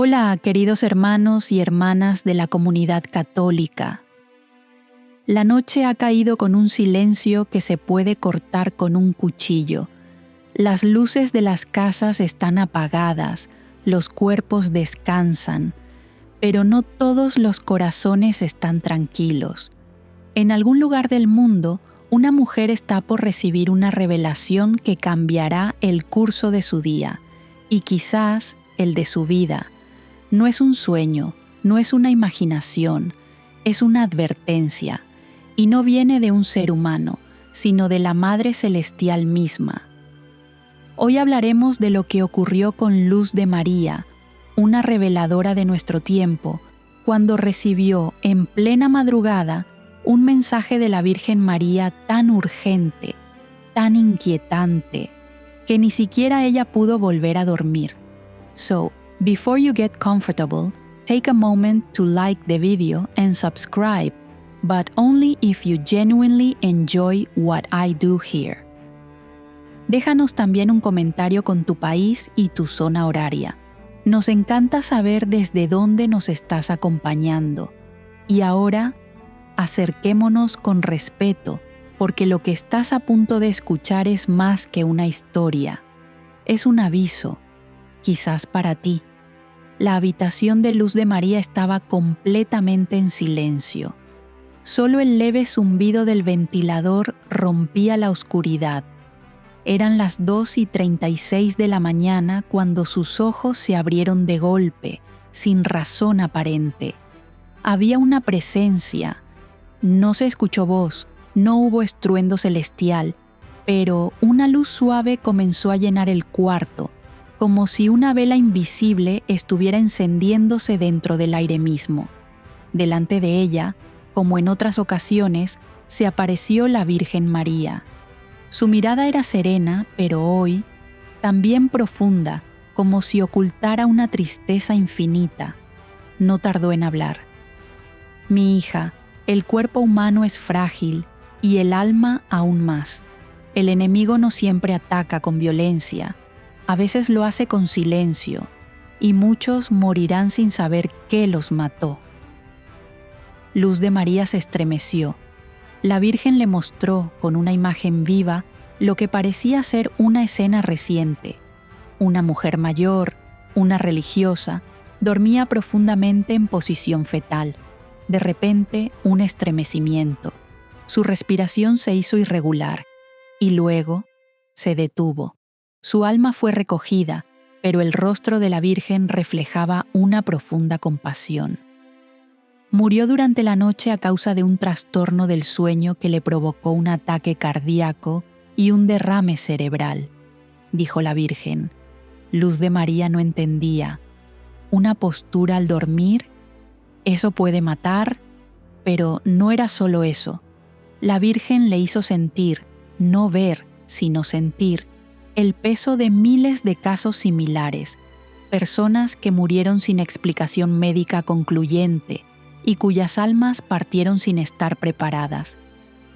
Hola, queridos hermanos y hermanas de la comunidad católica. La noche ha caído con un silencio que se puede cortar con un cuchillo. Las luces de las casas están apagadas, los cuerpos descansan, pero no todos los corazones están tranquilos. En algún lugar del mundo, una mujer está por recibir una revelación que cambiará el curso de su día y quizás el de su vida. No es un sueño, no es una imaginación, es una advertencia, y no viene de un ser humano, sino de la Madre Celestial misma. Hoy hablaremos de lo que ocurrió con Luz de María, una reveladora de nuestro tiempo, cuando recibió en plena madrugada un mensaje de la Virgen María tan urgente, tan inquietante, que ni siquiera ella pudo volver a dormir. So, before you get comfortable, take a moment to like the video and subscribe, but only if you genuinely enjoy what I do here. Déjanos también un comentario con tu país y tu zona horaria. Nos encanta saber desde dónde nos estás acompañando. Y ahora, acerquémonos con respeto, porque lo que estás a punto de escuchar es más que una historia. Es un aviso, quizás para ti. La habitación de Luz de María estaba completamente en silencio. Solo el leve zumbido del ventilador rompía la oscuridad. Eran las 2:36 de la mañana cuando sus ojos se abrieron de golpe, sin razón aparente. Había una presencia. No se escuchó voz, no hubo estruendo celestial, pero una luz suave comenzó a llenar el cuarto, como si una vela invisible estuviera encendiéndose dentro del aire mismo. Delante de ella, como en otras ocasiones, se apareció la Virgen María. Su mirada era serena, pero hoy, también profunda, como si ocultara una tristeza infinita. No tardó en hablar. Mi hija, el cuerpo humano es frágil y el alma aún más. El enemigo no siempre ataca con violencia. A veces lo hace con silencio, y muchos morirán sin saber qué los mató. Luz de María se estremeció. La Virgen le mostró, con una imagen viva, lo que parecía ser una escena reciente. Una mujer mayor, una religiosa, dormía profundamente en posición fetal. De repente, un estremecimiento. Su respiración se hizo irregular, y luego se detuvo. Su alma fue recogida, pero el rostro de la Virgen reflejaba una profunda compasión. Murió durante la noche a causa de un trastorno del sueño que le provocó un ataque cardíaco y un derrame cerebral, dijo la Virgen. Luz de María no entendía. ¿Una postura al dormir? ¿Eso puede matar? Pero no era solo eso. La Virgen le hizo sentir, no ver, sino sentir, el peso de miles de casos similares, personas que murieron sin explicación médica concluyente y cuyas almas partieron sin estar preparadas.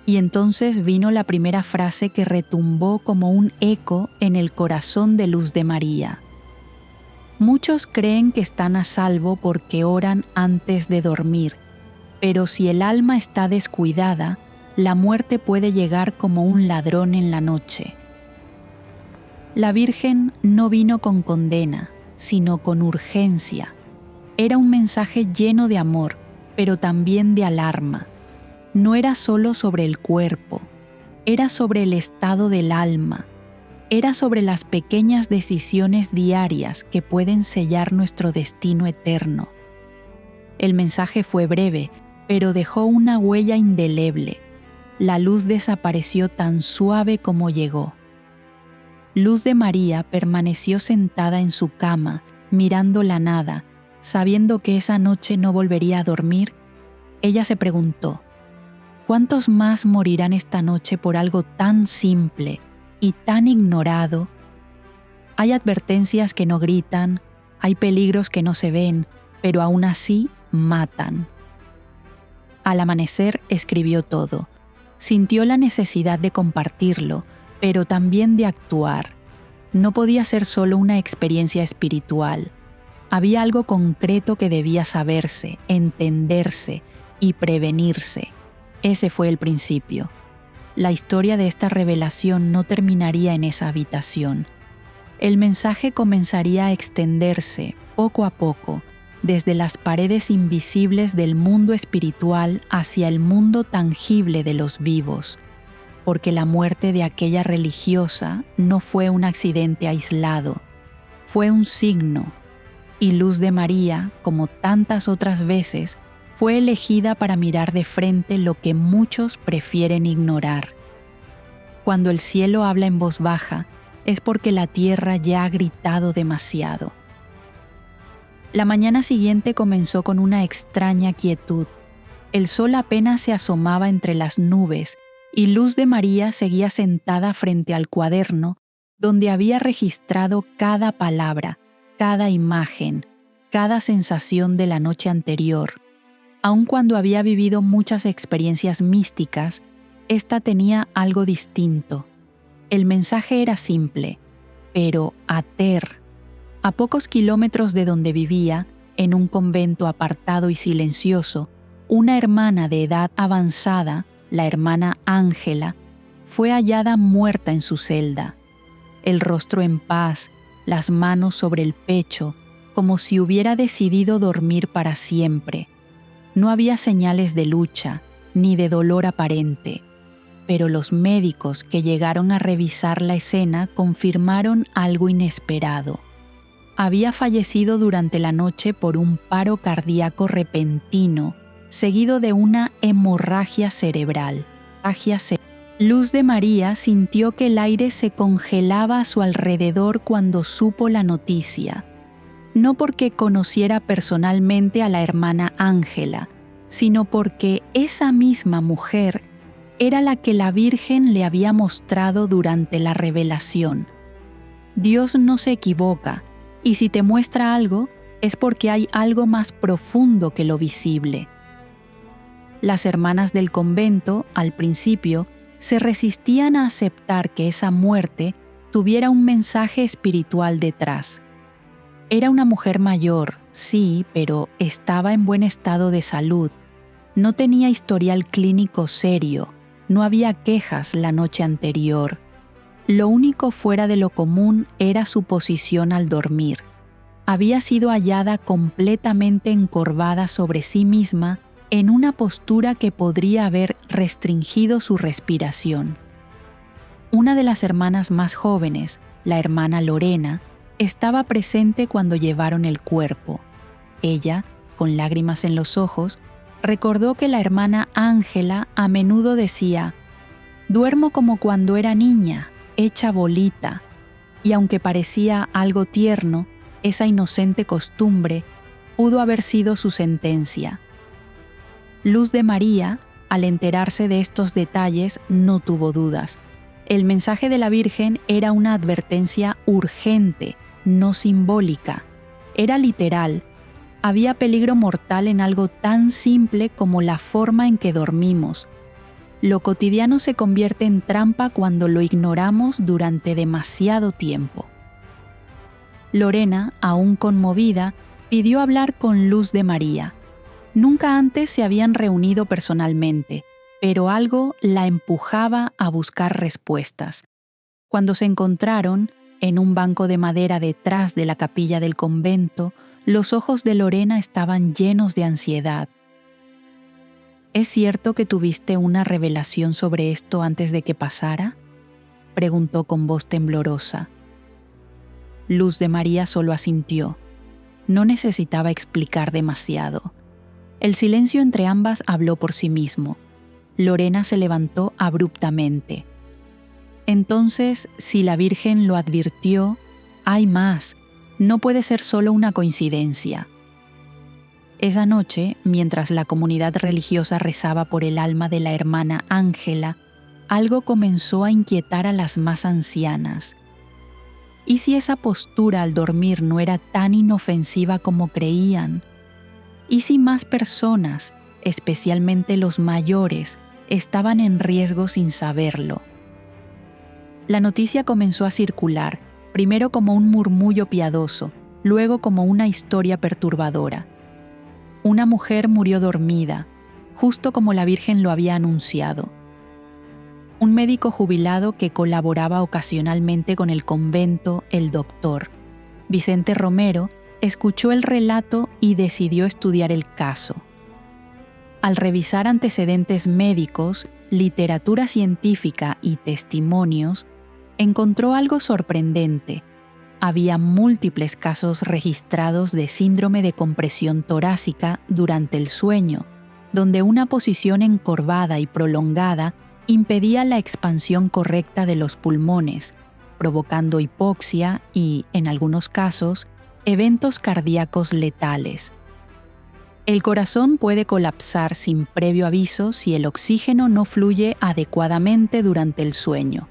Y entonces vino la primera frase que retumbó como un eco en el corazón de Luz de María. Muchos creen que están a salvo porque oran antes de dormir, pero si el alma está descuidada, la muerte puede llegar como un ladrón en la noche. La Virgen no vino con condena, sino con urgencia. Era un mensaje lleno de amor, pero también de alarma. No era solo sobre el cuerpo, era sobre el estado del alma, era sobre las pequeñas decisiones diarias que pueden sellar nuestro destino eterno. El mensaje fue breve, pero dejó una huella indeleble. La luz desapareció tan suave como llegó. Luz de María permaneció sentada en su cama, mirando la nada, sabiendo que esa noche no volvería a dormir. Ella se preguntó, ¿cuántos más morirán esta noche por algo tan simple y tan ignorado? Hay advertencias que no gritan, hay peligros que no se ven, pero aún así matan. Al amanecer escribió todo. Sintió la necesidad de compartirlo, pero también de actuar. No podía ser solo una experiencia espiritual. Había algo concreto que debía saberse, entenderse y prevenirse. Ese fue el principio. La historia de esta revelación no terminaría en esa habitación. El mensaje comenzaría a extenderse poco a poco, desde las paredes invisibles del mundo espiritual hacia el mundo tangible de los vivos, porque la muerte de aquella religiosa no fue un accidente aislado, fue un signo, y Luz de María, como tantas otras veces, fue elegida para mirar de frente lo que muchos prefieren ignorar. Cuando el cielo habla en voz baja, es porque la tierra ya ha gritado demasiado. La mañana siguiente comenzó con una extraña quietud. El sol apenas se asomaba entre las nubes y Luz de María seguía sentada frente al cuaderno donde había registrado cada palabra, cada imagen, cada sensación de la noche anterior. Aun cuando había vivido muchas experiencias místicas, esta tenía algo distinto. El mensaje era simple, pero ater. A pocos kilómetros de donde vivía, en un convento apartado y silencioso, una hermana de edad avanzada, la hermana Ángela, fue hallada muerta en su celda. El rostro en paz, las manos sobre el pecho, como si hubiera decidido dormir para siempre. No había señales de lucha, ni de dolor aparente, pero los médicos que llegaron a revisar la escena confirmaron algo inesperado. Había fallecido durante la noche por un paro cardíaco repentino, seguido de una hemorragia cerebral. Luz de María sintió que el aire se congelaba a su alrededor cuando supo la noticia, no porque conociera personalmente a la hermana Ángela, sino porque esa misma mujer era la que la Virgen le había mostrado durante la revelación. Dios no se equivoca, y si te muestra algo, es porque hay algo más profundo que lo visible. Las hermanas del convento, al principio, se resistían a aceptar que esa muerte tuviera un mensaje espiritual detrás. Era una mujer mayor, sí, pero estaba en buen estado de salud. No tenía historial clínico serio, no había quejas la noche anterior. Lo único fuera de lo común era su posición al dormir. Había sido hallada completamente encorvada sobre sí misma en una postura que podría haber restringido su respiración. Una de las hermanas más jóvenes, la hermana Lorena, estaba presente cuando llevaron el cuerpo. Ella, con lágrimas en los ojos, recordó que la hermana Ángela a menudo decía: «Duermo como cuando era niña, hecha bolita», y aunque parecía algo tierno, esa inocente costumbre pudo haber sido su sentencia. Luz de María, al enterarse de estos detalles, no tuvo dudas. El mensaje de la Virgen era una advertencia urgente, no simbólica. Era literal. Había peligro mortal en algo tan simple como la forma en que dormimos. Lo cotidiano se convierte en trampa cuando lo ignoramos durante demasiado tiempo. Lorena, aún conmovida, pidió hablar con Luz de María. Nunca antes se habían reunido personalmente, pero algo la empujaba a buscar respuestas. Cuando se encontraron, en un banco de madera detrás de la capilla del convento, los ojos de Lorena estaban llenos de ansiedad. ¿Es cierto que tuviste una revelación sobre esto antes de que pasara?, preguntó con voz temblorosa. Luz de María solo asintió. No necesitaba explicar demasiado. El silencio entre ambas habló por sí mismo. Lorena se levantó abruptamente. Entonces, si la Virgen lo advirtió, hay más. No puede ser solo una coincidencia. Esa noche, mientras la comunidad religiosa rezaba por el alma de la hermana Ángela, algo comenzó a inquietar a las más ancianas. ¿Y si esa postura al dormir no era tan inofensiva como creían? ¿Y si más personas, especialmente los mayores, estaban en riesgo sin saberlo? La noticia comenzó a circular, primero como un murmullo piadoso, luego como una historia perturbadora. Una mujer murió dormida, justo como la Virgen lo había anunciado. Un médico jubilado que colaboraba ocasionalmente con el convento, el doctor Vicente Romero, escuchó el relato y decidió estudiar el caso. Al revisar antecedentes médicos, literatura científica y testimonios, encontró algo sorprendente. Había múltiples casos registrados de síndrome de compresión torácica durante el sueño, donde una posición encorvada y prolongada impedía la expansión correcta de los pulmones, provocando hipoxia y, en algunos casos, eventos cardíacos letales. El corazón puede colapsar sin previo aviso si el oxígeno no fluye adecuadamente durante el sueño,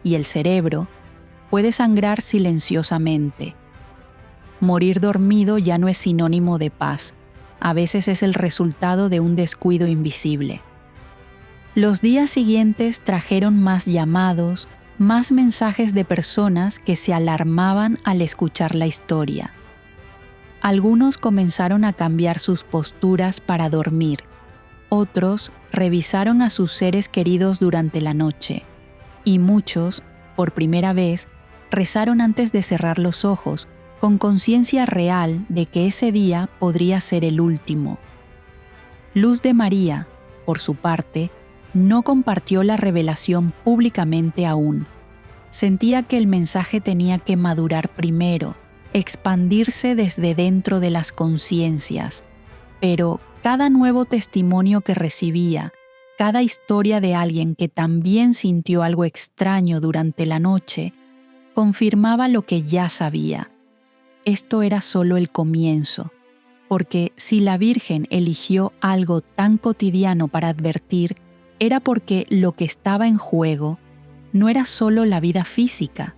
y el cerebro puede sangrar silenciosamente. Morir dormido ya no es sinónimo de paz, a veces es el resultado de un descuido invisible. Los días siguientes trajeron más llamados, más mensajes de personas que se alarmaban al escuchar la historia. Algunos comenzaron a cambiar sus posturas para dormir. Otros revisaron a sus seres queridos durante la noche. Y muchos, por primera vez, rezaron antes de cerrar los ojos, con conciencia real de que ese día podría ser el último. Luz de María, por su parte, no compartió la revelación públicamente aún. Sentía que el mensaje tenía que madurar primero, expandirse desde dentro de las conciencias. Pero cada nuevo testimonio que recibía, cada historia de alguien que también sintió algo extraño durante la noche, confirmaba lo que ya sabía. Esto era solo el comienzo, porque si la Virgen eligió algo tan cotidiano para advertir, era porque lo que estaba en juego no era solo la vida física.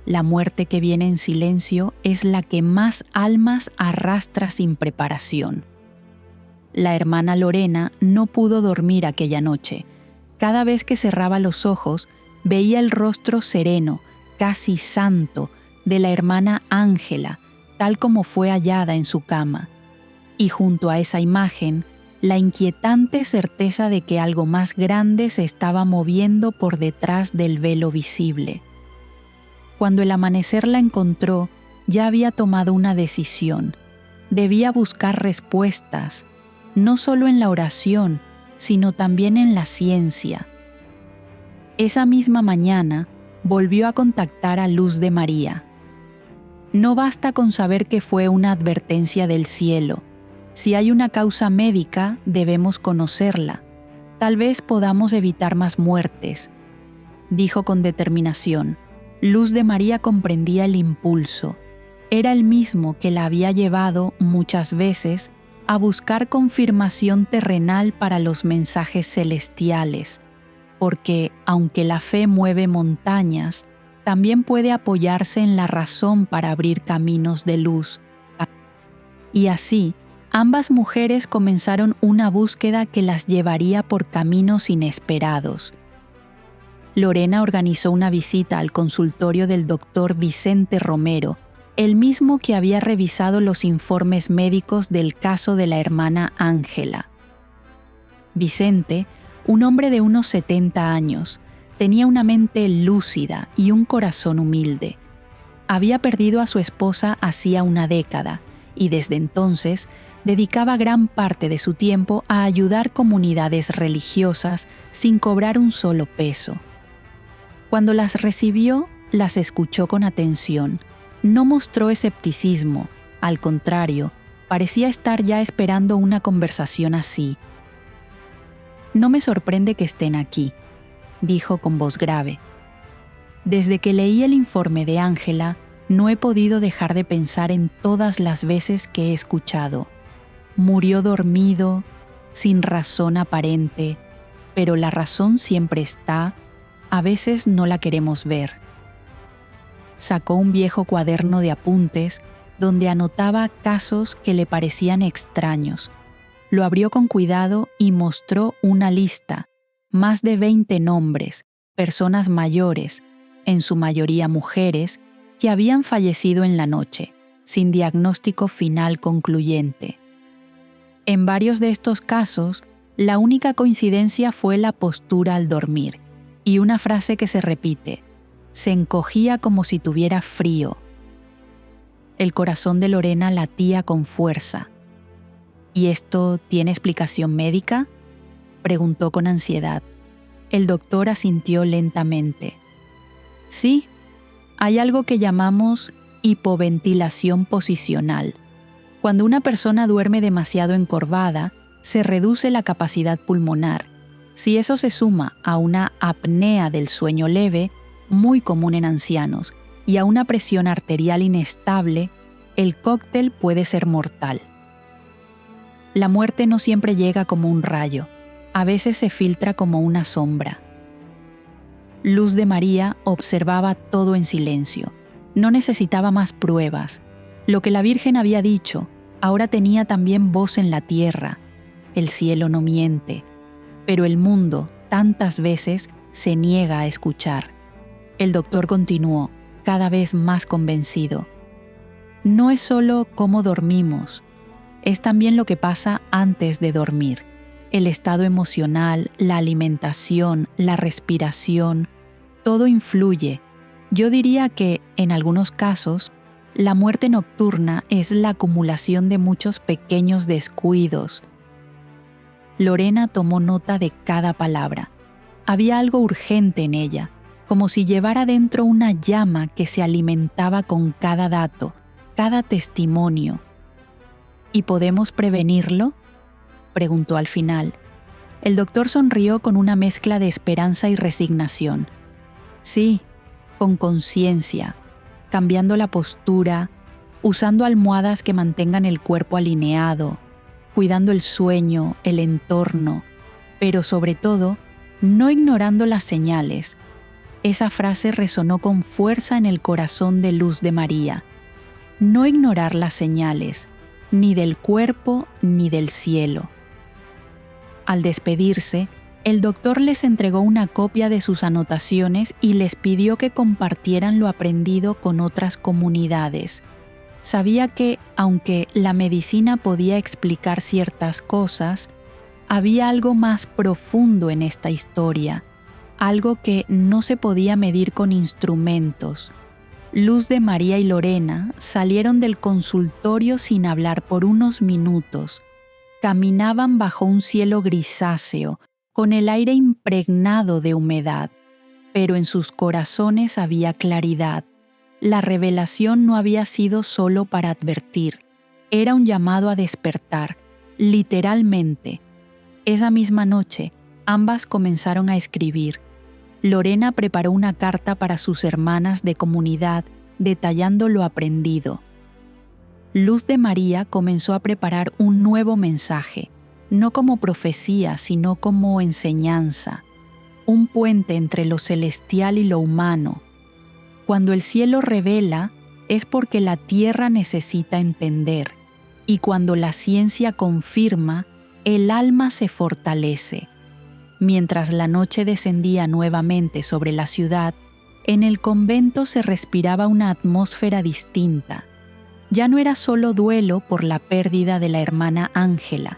La muerte que viene en silencio es la que más almas arrastra sin preparación. La hermana Lorena no pudo dormir aquella noche. Cada vez que cerraba los ojos, veía el rostro sereno, casi santo, de la hermana Ángela, tal como fue hallada en su cama. Y junto a esa imagen, la inquietante certeza de que algo más grande se estaba moviendo por detrás del velo visible. Cuando el amanecer la encontró, ya había tomado una decisión. Debía buscar respuestas, no solo en la oración, sino también en la ciencia. Esa misma mañana, volvió a contactar a Luz de María. No basta con saber que fue una advertencia del cielo. Si hay una causa médica, debemos conocerla. Tal vez podamos evitar más muertes, dijo con determinación. Luz de María comprendía el impulso. Era el mismo que la había llevado muchas veces a buscar confirmación terrenal para los mensajes celestiales, porque aunque la fe mueve montañas, también puede apoyarse en la razón para abrir caminos de luz. Y así, ambas mujeres comenzaron una búsqueda que las llevaría por caminos inesperados. Lorena organizó una visita al consultorio del doctor Vicente Romero, el mismo que había revisado los informes médicos del caso de la hermana Ángela. Vicente, un hombre de unos 70 años, tenía una mente lúcida y un corazón humilde. Había perdido a su esposa hacía una década y desde entonces dedicaba gran parte de su tiempo a ayudar comunidades religiosas sin cobrar un solo peso. Cuando las recibió, las escuchó con atención. No mostró escepticismo, al contrario, parecía estar ya esperando una conversación así. «No me sorprende que estén aquí», dijo con voz grave. «Desde que leí el informe de Ángela, no he podido dejar de pensar en todas las veces que he escuchado. Murió dormido, sin razón aparente, pero la razón siempre está, a veces no la queremos ver». Sacó un viejo cuaderno de apuntes donde anotaba casos que le parecían extraños. Lo abrió con cuidado y mostró una lista, más de 20 nombres, personas mayores, en su mayoría mujeres, que habían fallecido en la noche, sin diagnóstico final concluyente. En varios de estos casos, la única coincidencia fue la postura al dormir y una frase que se repite: se encogía como si tuviera frío. El corazón de Lorena latía con fuerza. ¿Y esto tiene explicación médica?, preguntó con ansiedad. El doctor asintió lentamente. Sí, hay algo que llamamos hipoventilación posicional. Cuando una persona duerme demasiado encorvada, se reduce la capacidad pulmonar. Si eso se suma a una apnea del sueño leve, muy común en ancianos, y a una presión arterial inestable, el cóctel puede ser mortal. La muerte no siempre llega como un rayo, a veces se filtra como una sombra. Luz de María observaba todo en silencio. No necesitaba más pruebas. Lo que la Virgen había dicho, ahora tenía también voz en la tierra. El cielo no miente, pero el mundo, tantas veces, se niega a escuchar. El doctor continuó, cada vez más convencido. No es solo cómo dormimos, es también lo que pasa antes de dormir. El estado emocional, la alimentación, la respiración, todo influye. Yo diría que, en algunos casos, la muerte nocturna es la acumulación de muchos pequeños descuidos. Lorena tomó nota de cada palabra. Había algo urgente en ella, como si llevara dentro una llama que se alimentaba con cada dato, cada testimonio. ¿Y podemos prevenirlo?, preguntó al final. El doctor sonrió con una mezcla de esperanza y resignación. Sí, con conciencia, cambiando la postura, usando almohadas que mantengan el cuerpo alineado, cuidando el sueño, el entorno, pero sobre todo, no ignorando las señales. Esa frase resonó con fuerza en el corazón de Luz de María. No ignorar las señales, ni del cuerpo ni del cielo. Al despedirse, el doctor les entregó una copia de sus anotaciones y les pidió que compartieran lo aprendido con otras comunidades. Sabía que, aunque la medicina podía explicar ciertas cosas, había algo más profundo en esta historia, algo que no se podía medir con instrumentos. Luz de María y Lorena salieron del consultorio sin hablar por unos minutos. Caminaban bajo un cielo grisáceo, con el aire impregnado de humedad, pero en sus corazones había claridad. La revelación no había sido solo para advertir, era un llamado a despertar, literalmente. Esa misma noche, ambas comenzaron a escribir. Lorena preparó una carta para sus hermanas de comunidad, detallando lo aprendido. Luz de María comenzó a preparar un nuevo mensaje, no como profecía, sino como enseñanza, un puente entre lo celestial y lo humano. Cuando el cielo revela, es porque la tierra necesita entender, y cuando la ciencia confirma, el alma se fortalece. Mientras la noche descendía nuevamente sobre la ciudad, en el convento se respiraba una atmósfera distinta. Ya no era solo duelo por la pérdida de la hermana Ángela.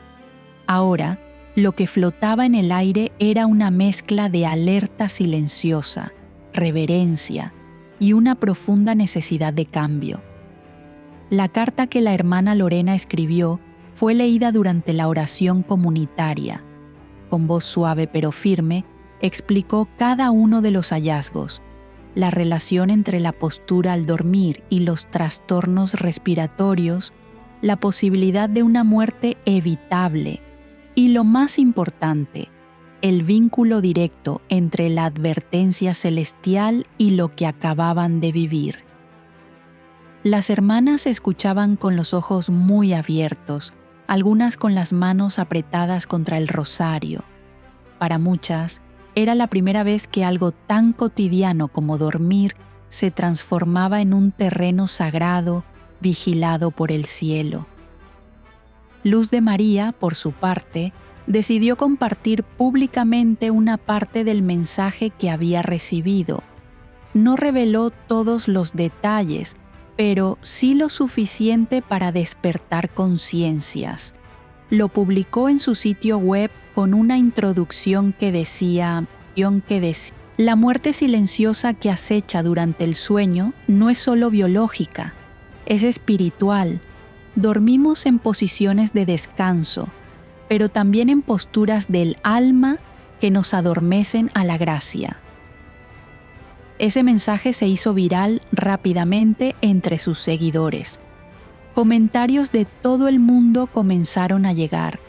Ahora, lo que flotaba en el aire era una mezcla de alerta silenciosa, reverencia y una profunda necesidad de cambio. La carta que la hermana Lorena escribió fue leída durante la oración comunitaria. Con voz suave pero firme, explicó cada uno de los hallazgos, la relación entre la postura al dormir y los trastornos respiratorios, la posibilidad de una muerte evitable y, lo más importante, el vínculo directo entre la advertencia celestial y lo que acababan de vivir. Las hermanas escuchaban con los ojos muy abiertos, algunas con las manos apretadas contra el rosario. Para muchas, era la primera vez que algo tan cotidiano como dormir se transformaba en un terreno sagrado vigilado por el cielo. Luz de María, por su parte, decidió compartir públicamente una parte del mensaje que había recibido. No reveló todos los detalles, pero sí lo suficiente para despertar conciencias. Lo publicó en su sitio web con una introducción que decía, la muerte silenciosa que acecha durante el sueño no es solo biológica, es espiritual. Dormimos en posiciones de descanso, pero también en posturas del alma que nos adormecen a la gracia. Ese mensaje se hizo viral rápidamente entre sus seguidores. Comentarios de todo el mundo comenzaron a llegar.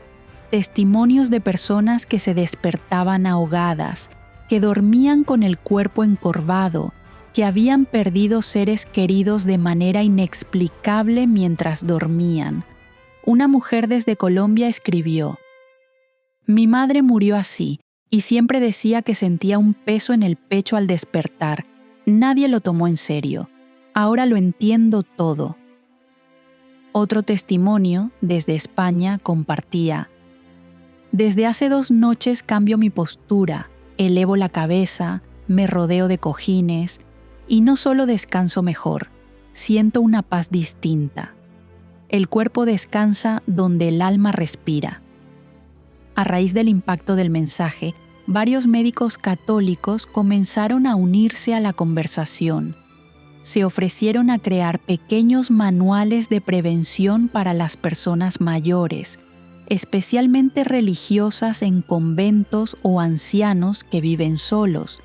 Testimonios de personas que se despertaban ahogadas, que dormían con el cuerpo encorvado, que habían perdido seres queridos de manera inexplicable mientras dormían. Una mujer desde Colombia escribió: "Mi madre murió así, y siempre decía que sentía un peso en el pecho al despertar. Nadie lo tomó en serio. Ahora lo entiendo todo". Otro testimonio, desde España, compartía: "Desde hace 2 noches cambio mi postura, elevo la cabeza, me rodeo de cojines, y no solo descanso mejor, siento una paz distinta. El cuerpo descansa donde el alma respira". A raíz del impacto del mensaje, varios médicos católicos comenzaron a unirse a la conversación. Se ofrecieron a crear pequeños manuales de prevención para las personas mayores, especialmente religiosas en conventos o ancianos que viven solos.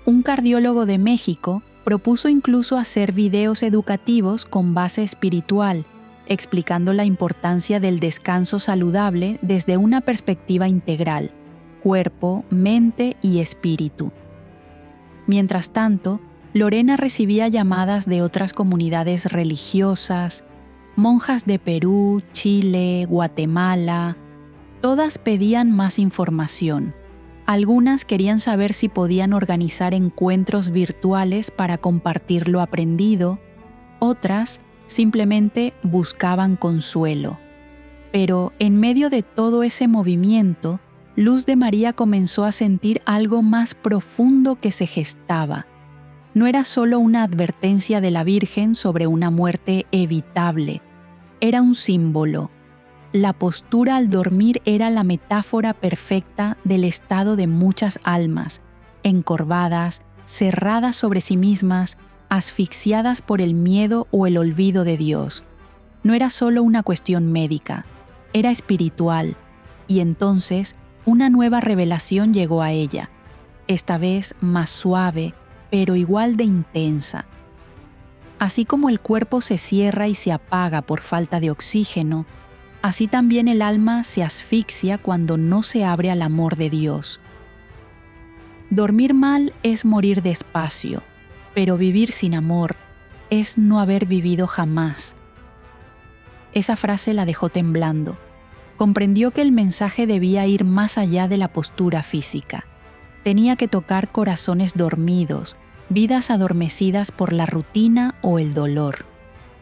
Un cardiólogo de México propuso incluso hacer videos educativos con base espiritual, explicando la importancia del descanso saludable desde una perspectiva integral: cuerpo, mente y espíritu. Mientras tanto, Lorena recibía llamadas de otras comunidades religiosas, monjas de Perú, Chile, Guatemala. Todas pedían más información. Algunas querían saber si podían organizar encuentros virtuales para compartir lo aprendido, otras simplemente buscaban consuelo. Pero en medio de todo ese movimiento, Luz de María comenzó a sentir algo más profundo que se gestaba. No era solo una advertencia de la Virgen sobre una muerte evitable, era un símbolo. La postura al dormir era la metáfora perfecta del estado de muchas almas, encorvadas, cerradas sobre sí mismas, asfixiadas por el miedo o el olvido de Dios. No era solo una cuestión médica, era espiritual, y entonces una nueva revelación llegó a ella, esta vez más suave, pero igual de intensa. Así como el cuerpo se cierra y se apaga por falta de oxígeno, así también el alma se asfixia cuando no se abre al amor de Dios. Dormir mal es morir despacio, pero vivir sin amor es no haber vivido jamás. Esa frase la dejó temblando. Comprendió que el mensaje debía ir más allá de la postura física. Tenía que tocar corazones dormidos, vidas adormecidas por la rutina o el dolor.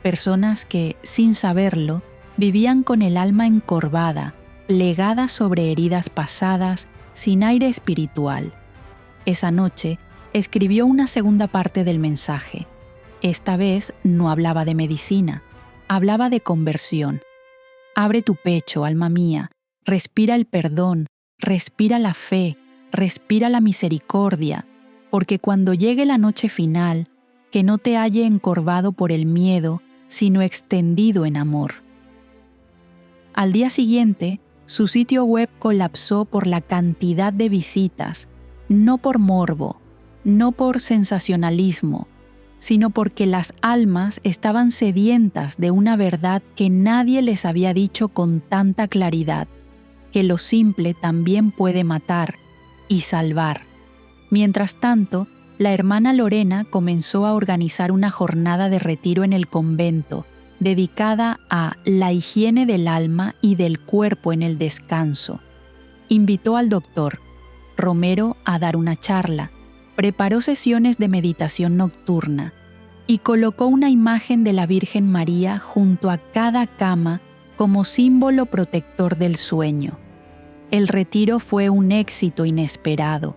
Personas que, sin saberlo, vivían con el alma encorvada, plegada sobre heridas pasadas, sin aire espiritual. Esa noche, escribió una segunda parte del mensaje. Esta vez no hablaba de medicina, hablaba de conversión. Abre tu pecho, alma mía, respira el perdón, respira la fe, respira la misericordia, porque cuando llegue la noche final, que no te halle encorvado por el miedo, sino extendido en amor. Al día siguiente, su sitio web colapsó por la cantidad de visitas, no por morbo, no por sensacionalismo, sino porque las almas estaban sedientas de una verdad que nadie les había dicho con tanta claridad, que lo simple también puede matar y salvar. Mientras tanto, la hermana Lorena comenzó a organizar una jornada de retiro en el convento, dedicada a la higiene del alma y del cuerpo en el descanso. Invitó al doctor Romero a dar una charla, preparó sesiones de meditación nocturna y colocó una imagen de la Virgen María junto a cada cama como símbolo protector del sueño. El retiro fue un éxito inesperado.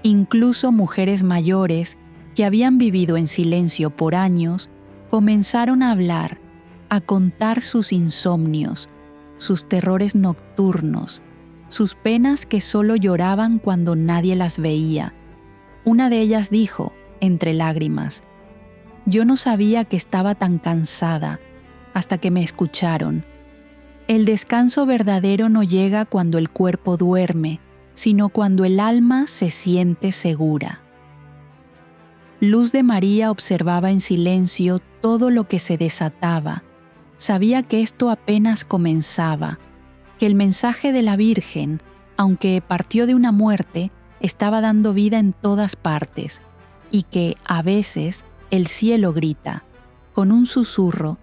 Incluso mujeres mayores que habían vivido en silencio por años Comenzaron a hablar, a contar sus insomnios, sus terrores nocturnos, sus penas que solo lloraban cuando nadie las veía. Una de ellas dijo, entre lágrimas, «Yo no sabía que estaba tan cansada, hasta que me escucharon. El descanso verdadero no llega cuando el cuerpo duerme, sino cuando el alma se siente segura». Luz de María observaba en silencio todo lo que se desataba. Sabía que esto apenas comenzaba, que el mensaje de la Virgen, aunque partió de una muerte, estaba dando vida en todas partes, y que, a veces, el cielo grita, con un susurro.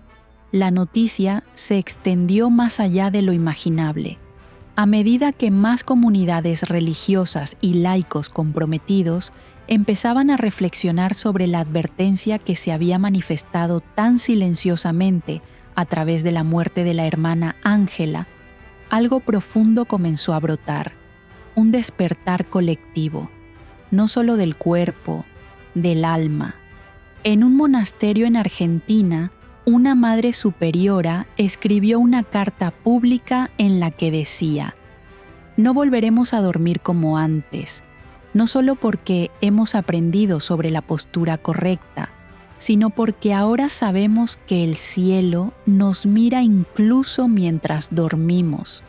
La noticia se extendió más allá de lo imaginable. A medida que más comunidades religiosas y laicos comprometidos empezaban a reflexionar sobre la advertencia que se había manifestado tan silenciosamente a través de la muerte de la hermana Ángela, algo profundo comenzó a brotar, un despertar colectivo, no solo del cuerpo, del alma. En un monasterio en Argentina, una madre superiora escribió una carta pública en la que decía: «No volveremos a dormir como antes, no solo porque hemos aprendido sobre la postura correcta, sino porque ahora sabemos que el cielo nos mira incluso mientras dormimos».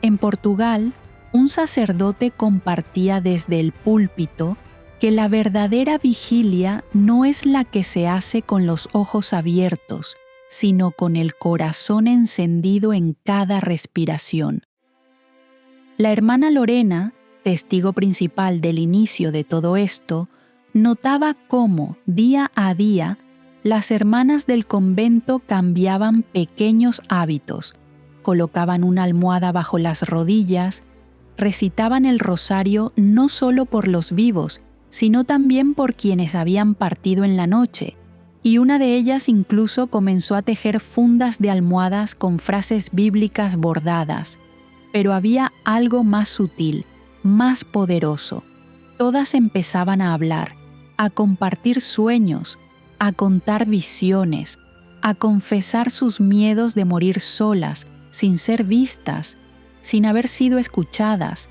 En Portugal, un sacerdote compartía desde el púlpito que la verdadera vigilia no es la que se hace con los ojos abiertos, sino con el corazón encendido en cada respiración. La hermana Lorena, testigo principal del inicio de todo esto, notaba cómo, día a día, las hermanas del convento cambiaban pequeños hábitos, colocaban una almohada bajo las rodillas, recitaban el rosario no solo por los vivos, sino también por quienes habían partido en la noche, y una de ellas incluso comenzó a tejer fundas de almohadas con frases bíblicas bordadas. Pero había algo más sutil, más poderoso. Todas empezaban a hablar, a compartir sueños, a contar visiones, a confesar sus miedos de morir solas, sin ser vistas, sin haber sido escuchadas.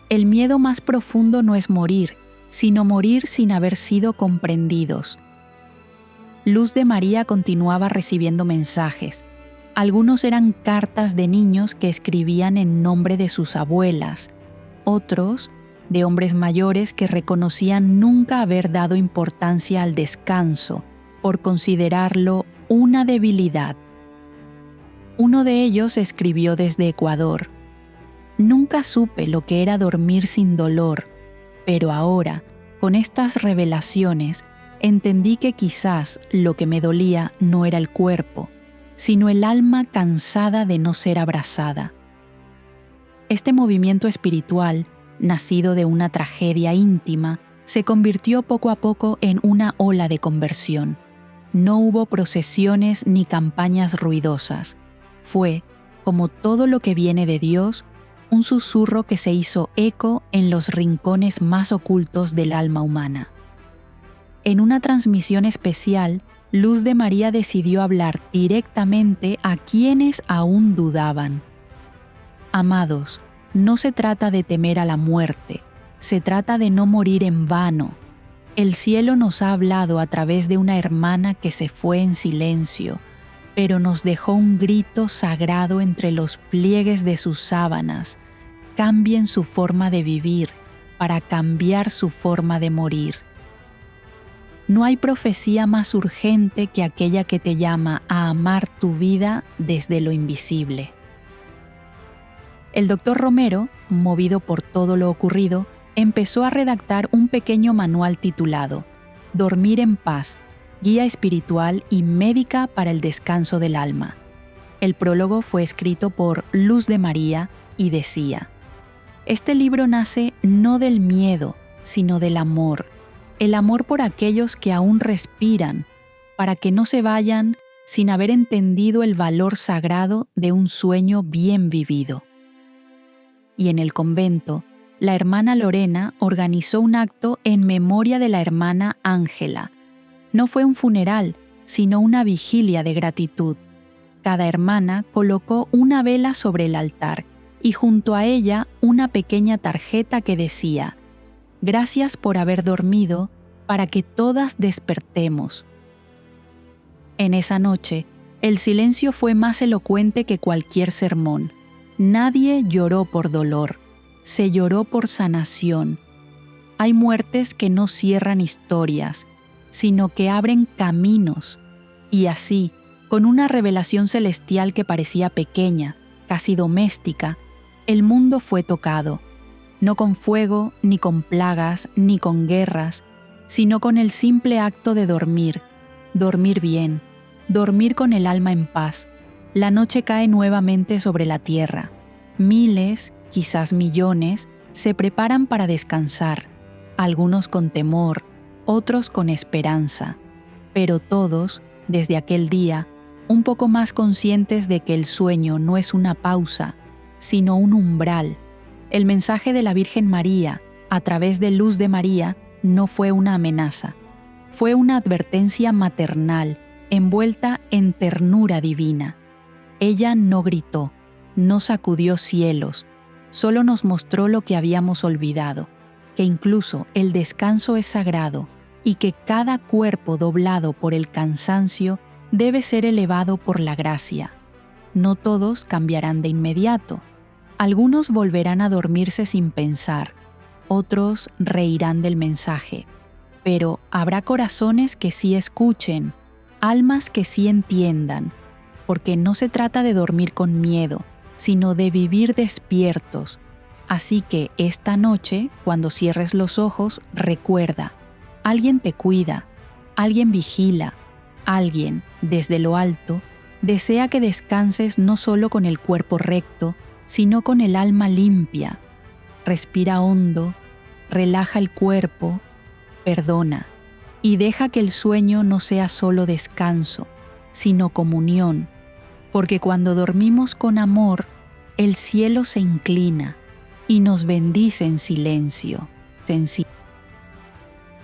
El miedo más profundo no es morir, sino morir sin haber sido comprendidos. Luz de María continuaba recibiendo mensajes. Algunos eran cartas de niños que escribían en nombre de sus abuelas, otros de hombres mayores que reconocían nunca haber dado importancia al descanso por considerarlo una debilidad. Uno de ellos escribió desde Ecuador: «Nunca supe lo que era dormir sin dolor, pero ahora, con estas revelaciones, entendí que quizás lo que me dolía no era el cuerpo, sino el alma cansada de no ser abrazada». Este movimiento espiritual, nacido de una tragedia íntima, se convirtió poco a poco en una ola de conversión. No hubo procesiones ni campañas ruidosas. Fue, como todo lo que viene de Dios, un susurro que se hizo eco en los rincones más ocultos del alma humana. En una transmisión especial, Luz de María decidió hablar directamente a quienes aún dudaban. Amados, no se trata de temer a la muerte, se trata de no morir en vano. El cielo nos ha hablado a través de una hermana que se fue en silencio, pero nos dejó un grito sagrado entre los pliegues de sus sábanas. Cambien su forma de vivir para cambiar su forma de morir. No hay profecía más urgente que aquella que te llama a amar tu vida desde lo invisible. El doctor Romero, movido por todo lo ocurrido, empezó a redactar un pequeño manual titulado «Dormir en paz, guía espiritual y médica para el descanso del alma». El prólogo fue escrito por Luz de María y decía: «Este libro nace no del miedo, sino del amor, el amor por aquellos que aún respiran, para que no se vayan sin haber entendido el valor sagrado de un sueño bien vivido». Y en el convento, la hermana Lorena organizó un acto en memoria de la hermana Ángela. No fue un funeral, sino una vigilia de gratitud. Cada hermana colocó una vela sobre el altar y junto a ella una pequeña tarjeta que decía: «Gracias por haber dormido para que todas despertemos». En esa noche, el silencio fue más elocuente que cualquier sermón. Nadie lloró por dolor, se lloró por sanación. Hay muertes que no cierran historias, sino que abren caminos. Y así, con una revelación celestial que parecía pequeña, casi doméstica, el mundo fue tocado, no con fuego, ni con plagas, ni con guerras, sino con el simple acto de dormir, dormir bien, dormir con el alma en paz. La noche cae nuevamente sobre la tierra. Miles, quizás millones, se preparan para descansar, algunos con temor, otros con esperanza, pero todos, desde aquel día, un poco más conscientes de que el sueño no es una pausa, sino un umbral. El mensaje de la Virgen María, a través de Luz de María, no fue una amenaza, fue una advertencia maternal, envuelta en ternura divina. Ella no gritó, no sacudió cielos, solo nos mostró lo que habíamos olvidado, que incluso el descanso es sagrado y que cada cuerpo doblado por el cansancio debe ser elevado por la gracia. No todos cambiarán de inmediato. Algunos volverán a dormirse sin pensar, otros reirán del mensaje, pero habrá corazones que sí escuchen, almas que sí entiendan, porque no se trata de dormir con miedo, sino de vivir despiertos. Así que esta noche, cuando cierres los ojos, recuerda, alguien te cuida, alguien vigila, alguien, desde lo alto, desea que descanses no solo con el cuerpo recto, sino con el alma limpia. Respira hondo, relaja el cuerpo, perdona y deja que el sueño no sea solo descanso, sino comunión, porque cuando dormimos con amor, el cielo se inclina y nos bendice en silencio.